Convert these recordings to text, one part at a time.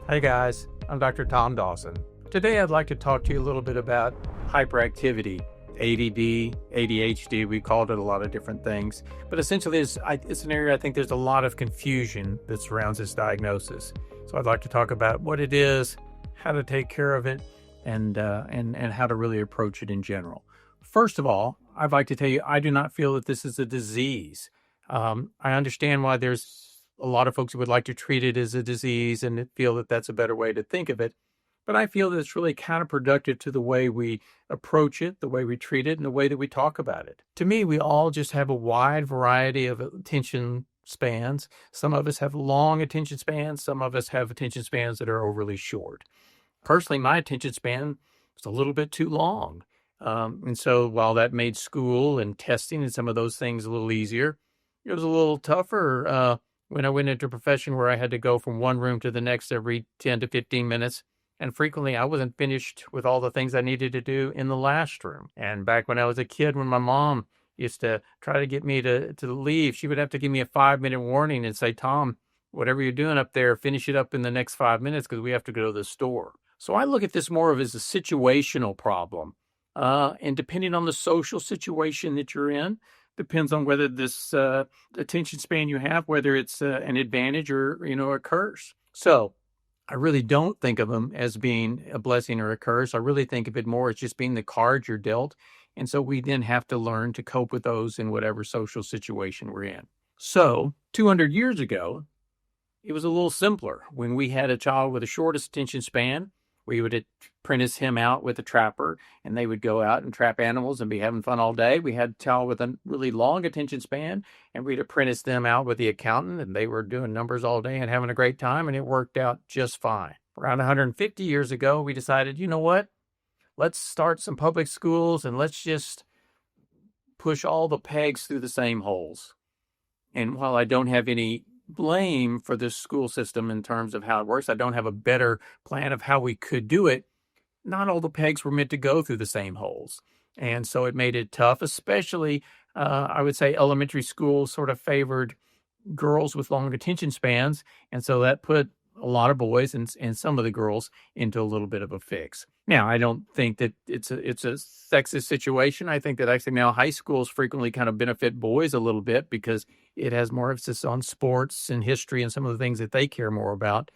Hey guys, I'm Dr. Tom Dawson. Today I'd like to talk to you a little bit about hyperactivity, ADD, ADHD. We called it a lot of different things, but essentially it's an area I think there's a lot of confusion that surrounds this diagnosis. So I'd like to talk about what it is, how to take care of it, and how to really approach it in general. First of all, I'd like to tell you I do not feel that this is a disease. I understand why there's a lot of folks who would like to treat it as a disease and feel that that's a better way to think of it. But I feel that it's really counterproductive to the way we approach it, the way we treat it, and the way that we talk about it. To me, we all just have a wide variety of attention spans. Some of us have long attention spans. Some of us have attention spans that are overly short. Personally, my attention span is a little bit too long. And so while that made school and testing and some of those things a little easier, it was a little tougher when I went into a profession where I had to go from one room to the next every 10 to 15 minutes. And frequently I wasn't finished with all the things I needed to do in the last room. And back when I was a kid, when my mom used to try to get me to leave, she would have to give me a 5-minute warning and say, Tom, whatever you're doing up there, finish it up in the next 5 minutes because we have to go to the store. So I look at this more of as a situational problem. And depending on the social situation that you're in, depends on whether this attention span you have, whether it's an advantage or, a curse. So I really don't think of them as being a blessing or a curse. I really think of it more as just being the cards you're dealt. And so we then have to learn to cope with those in whatever social situation we're in. So 200 years ago, it was a little simpler. When we had a child with the shortest attention span, we would apprentice him out with a trapper, and they would go out and trap animals and be having fun all day. We had a child with a really long attention span, and we'd apprentice them out with the accountant, and they were doing numbers all day and having a great time, and it worked out just fine. Around 150 years ago, we decided, you know what? Let's start some public schools, and let's just push all the pegs through the same holes. And while I don't have any blame for this school system in terms of how it works, I don't have a better plan of how we could do it. Not all the pegs were meant to go through the same holes. And so it made it tough, especially, I would say elementary school sort of favored girls with long attention spans. And so that put a lot of boys and some of the girls into a little bit of a fix. Now, I don't think that it's a sexist situation. I think that actually now high schools frequently kind of benefit boys a little bit because it has more emphasis on sports and history and some of the things that they care more about.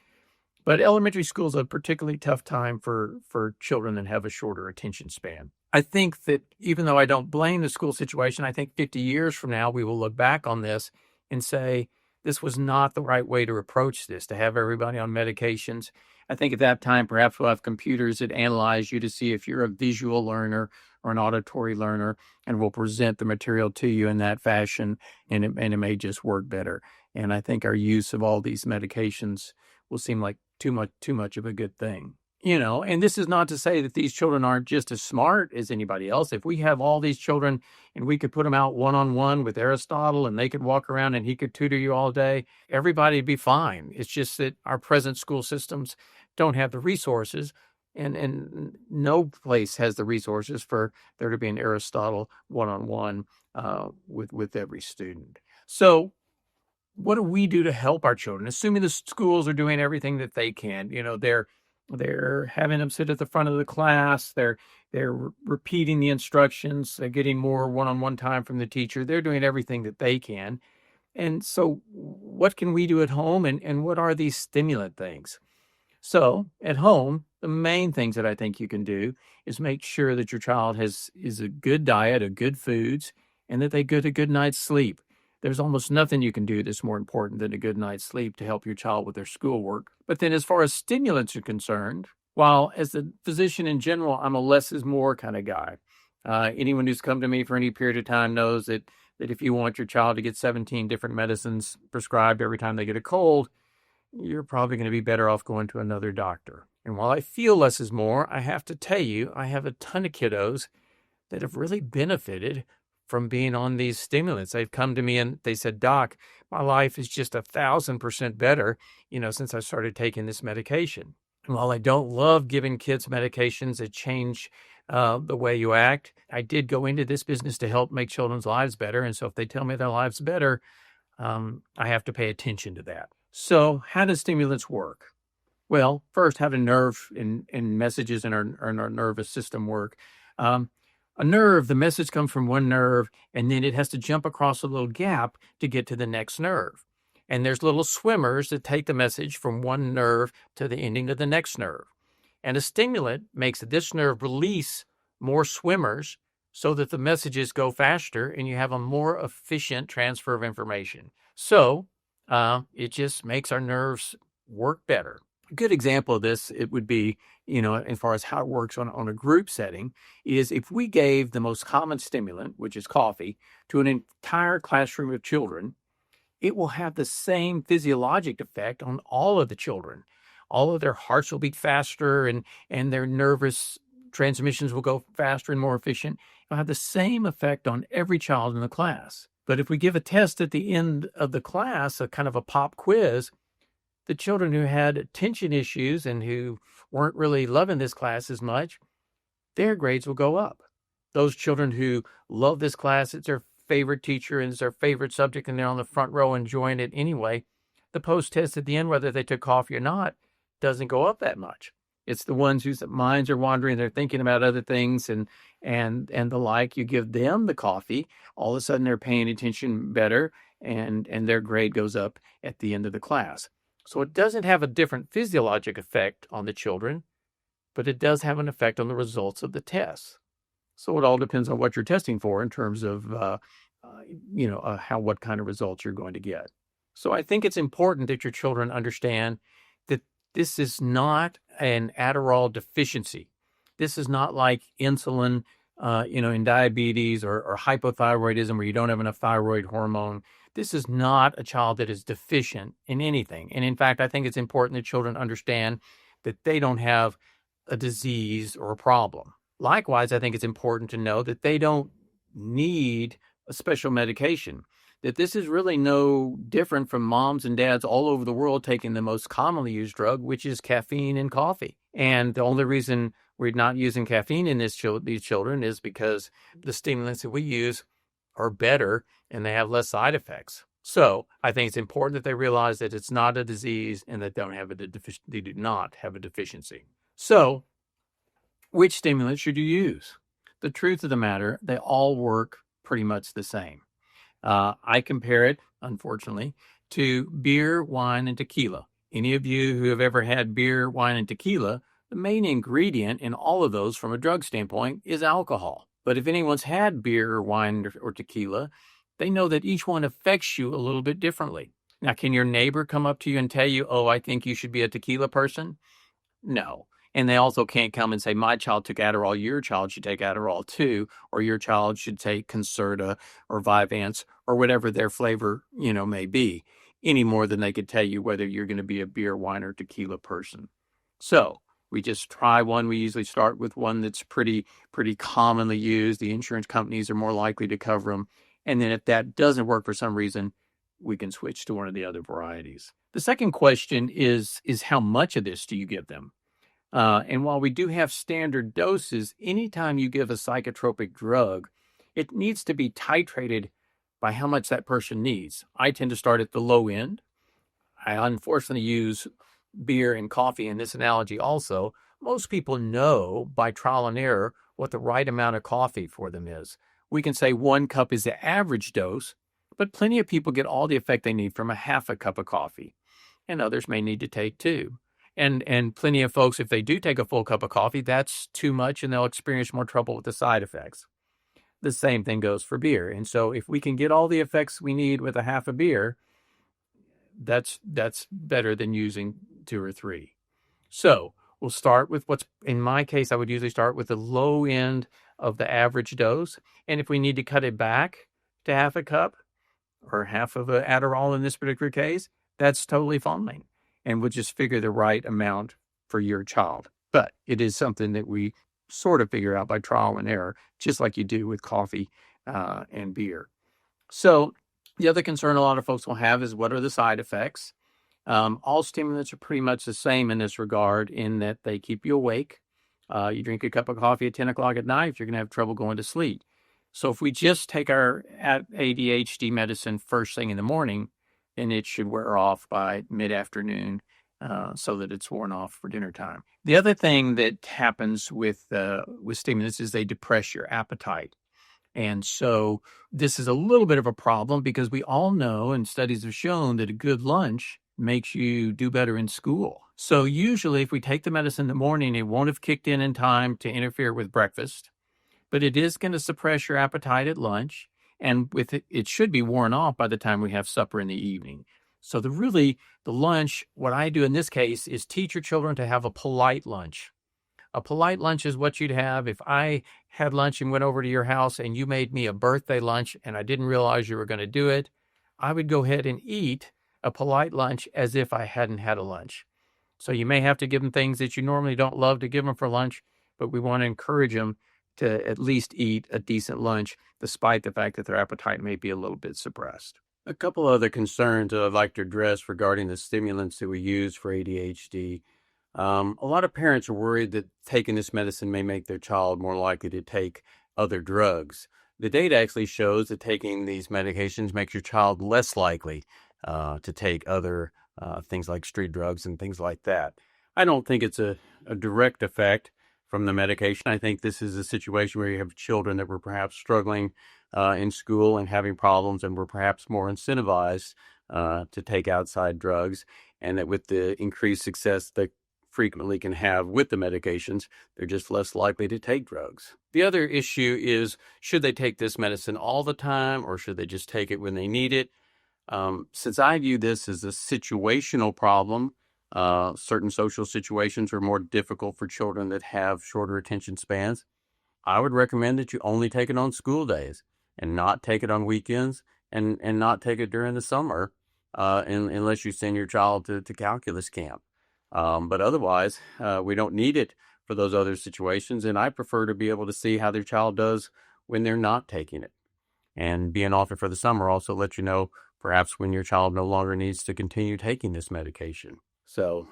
But elementary school is a particularly tough time for children that have a shorter attention span. I think that even though I don't blame the school situation, I think 50 years from now, we will look back on this and say, this was not the right way to approach this, to have everybody on medications. I think at that time, perhaps we'll have computers that analyze you to see if you're a visual learner or an auditory learner, and will present the material to you in that fashion, and it may just work better. And I think our use of all these medications will seem like too much of a good thing. And this is not to say that these children aren't just as smart as anybody else. If we have all these children and we could put them out one-on-one with Aristotle and they could walk around and he could tutor you all day, everybody'd be fine. It's just that our present school systems don't have the resources, and no place has the resources for there to be an Aristotle one-on-one with every student. So what do we do to help our children? Assuming the schools are doing everything that they can, they're having them sit at the front of the class. They're repeating the instructions. They're getting more one-on-one time from the teacher. They're doing everything that they can. And so what can we do at home? And what are these stimulant things? So at home, the main things that I think you can do is make sure that your child is a good diet of good foods and that they get a good night's sleep. There's almost nothing you can do that's more important than a good night's sleep to help your child with their schoolwork. But then as far as stimulants are concerned, while as a physician in general, I'm a less is more kind of guy. Anyone who's come to me for any period of time knows that if you want your child to get 17 different medicines prescribed every time they get a cold, you're probably going to be better off going to another doctor. And while I feel less is more, I have to tell you, I have a ton of kiddos that have really benefited from being on these stimulants. They've come to me and they said, Doc, my life is just 1,000% better, since I started taking this medication. And while I don't love giving kids medications that change the way you act, I did go into this business to help make children's lives better. And so if they tell me their lives better, I have to pay attention to that. So how do stimulants work? Well, first, how do nerve and messages in our nervous system work? Um, a nerve, the message comes from one nerve, and then it has to jump across a little gap to get to the next nerve. And there's little swimmers that take the message from one nerve to the ending of the next nerve. And a stimulant makes this nerve release more swimmers so that the messages go faster and you have a more efficient transfer of information. So it just makes our nerves work better. A good example of this, it would be, as far as how it works on a group setting, is if we gave the most common stimulant, which is coffee, to an entire classroom of children, it will have the same physiologic effect on all of the children. All of their hearts will beat faster and their nervous transmissions will go faster and more efficient. It'll have the same effect on every child in the class. But if we give a test at the end of the class, a kind of a pop quiz, the children who had attention issues and who weren't really loving this class as much, their grades will go up. Those children who love this class, it's their favorite teacher and it's their favorite subject, and they're on the front row enjoying it anyway, the post-test at the end, whether they took coffee or not, doesn't go up that much. It's the ones whose minds are wandering, they're thinking about other things and the like. You give them the coffee, all of a sudden they're paying attention better, and their grade goes up at the end of the class. So it doesn't have a different physiologic effect on the children, but it does have an effect on the results of the tests. So it all depends on what you're testing for in terms of, what kind of results you're going to get. So I think it's important that your children understand that this is not an Adderall deficiency. This is not like insulin, in diabetes or hypothyroidism where you don't have enough thyroid hormone. This is not a child that is deficient in anything. And in fact, I think it's important that children understand that they don't have a disease or a problem. Likewise, I think it's important to know that they don't need a special medication, that this is really no different from moms and dads all over the world taking the most commonly used drug, which is caffeine and coffee. And the only reason we're not using caffeine in these children is because the stimulants that we use are better and they have less side effects. So I think it's important that they realize that it's not a disease and that they do not have a deficiency. So which stimulant should you use? The truth of the matter, they all work pretty much the same. I compare it, unfortunately, to beer, wine, and tequila. Any of you who have ever had beer, wine, and tequila, the main ingredient in all of those from a drug standpoint is alcohol. But if anyone's had beer or wine or tequila, they know that each one affects you a little bit differently. Now, can your neighbor come up to you and tell you, oh, I think you should be a tequila person? No. And they also can't come and say, my child took Adderall, your child should take Adderall too, or your child should take Concerta or Vyvanse or whatever their flavor, may be, any more than they could tell you whether you're going to be a beer, wine, or tequila person. So we just try one. We usually start with one that's pretty commonly used. The insurance companies are more likely to cover them. And then if that doesn't work for some reason, we can switch to one of the other varieties. The second question is how much of this do you give them? And while we do have standard doses, anytime you give a psychotropic drug, it needs to be titrated by how much that person needs. I tend to start at the low end. I unfortunately use beer and coffee in this analogy also. Most people know by trial and error what the right amount of coffee for them is. We can say 1 cup is the average dose, but plenty of people get all the effect they need from a half a cup of coffee, and others may need to take 2. And plenty of folks, if they do take a full cup of coffee, that's too much and they'll experience more trouble with the side effects. The same thing goes for beer. And so if we can get all the effects we need with a half a beer, that's better than using 2 or 3. So we'll start with in my case, I would usually start with the low end of the average dose. And if we need to cut it back to half a cup or half of an Adderall in this particular case, that's totally fine. And we'll just figure the right amount for your child. But it is something that we sort of figure out by trial and error, just like you do with coffee and beer. So the other concern a lot of folks will have is what are the side effects? All stimulants are pretty much the same in this regard in that they keep you awake. You drink a cup of coffee at 10 o'clock at night, you're going to have trouble going to sleep. So if we just take our ADHD medicine first thing in the morning, then it should wear off by mid-afternoon so that it's worn off for dinner time. The other thing that happens with stimulants is they depress your appetite. And so this is a little bit of a problem because we all know, and studies have shown, that a good lunch makes you do better in school. So usually if we take the medicine in the morning, it won't have kicked in time to interfere with breakfast, but it is going to suppress your appetite at lunch. And with it, it should be worn off by the time we have supper in the evening. So the lunch, what I do in this case is teach your children to have a polite lunch. A polite lunch is what you'd have if I had lunch and went over to your house and you made me a birthday lunch and I didn't realize you were going to do it. I would go ahead and eat a polite lunch as if I hadn't had a lunch. So you may have to give them things that you normally don't love to give them for lunch, but we want to encourage them to at least eat a decent lunch, despite the fact that their appetite may be a little bit suppressed. A couple other concerns that I'd like to address regarding the stimulants that we use for ADHD. A lot of parents are worried that taking this medicine may make their child more likely to take other drugs. The data actually shows that taking these medications makes your child less likely to take other things like street drugs and things like that. I don't think it's a direct effect from the medication. I think this is a situation where you have children that were perhaps struggling in school and having problems and were perhaps more incentivized to take outside drugs, and that with the increased success they frequently can have with the medications, they're just less likely to take drugs. The other issue is, should they take this medicine all the time or should they just take it when they need it? Since I view this as a situational problem, certain social situations are more difficult for children that have shorter attention spans. I would recommend that you only take it on school days and not take it on weekends and not take it during the summer unless you send your child to calculus camp. But otherwise, we don't need it for those other situations. And I prefer to be able to see how their child does when they're not taking it. And being off it for the summer also lets you know perhaps when your child no longer needs to continue taking this medication. So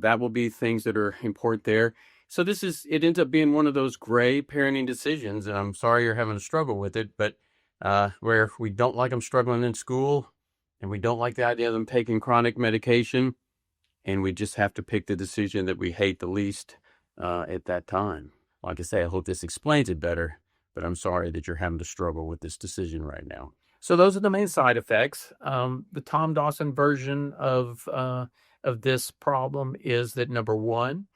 that will be things that are important there. So it ends up being one of those gray parenting decisions. And I'm sorry you're having a struggle with it, but where we don't like them struggling in school and we don't like the idea of them taking chronic medication. And we just have to pick the decision that we hate the least at that time. Like I say, I hope this explains it better, but I'm sorry that you're having to struggle with this decision right now. So those are the main side effects. The Tom Dawson version of this problem is that, number one,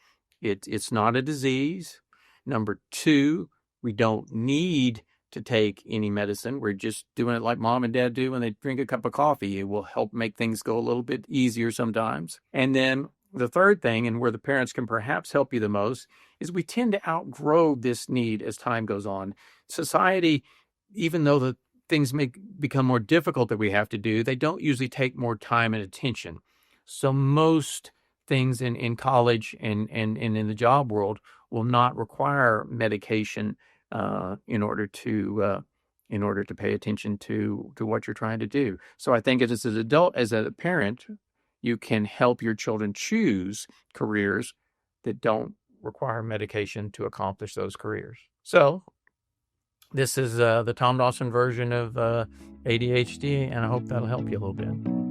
it's not a disease. Number two, we don't need to take any medicine. We're just doing it like mom and dad do when they drink a cup of coffee. It will help make things go a little bit easier sometimes. And then the third thing, and where the parents can perhaps help you the most, is we tend to outgrow this need as time goes on. Society, even though the things may become more difficult that we have to do, they don't usually take more time and attention. So most things in college and in the job world will not require medication in order to pay attention to what you're trying to do. So I think as an adult, as a parent, you can help your children choose careers that don't require medication to accomplish those careers. So this is the Tom Dawson version of ADHD, and I hope that'll help you a little bit.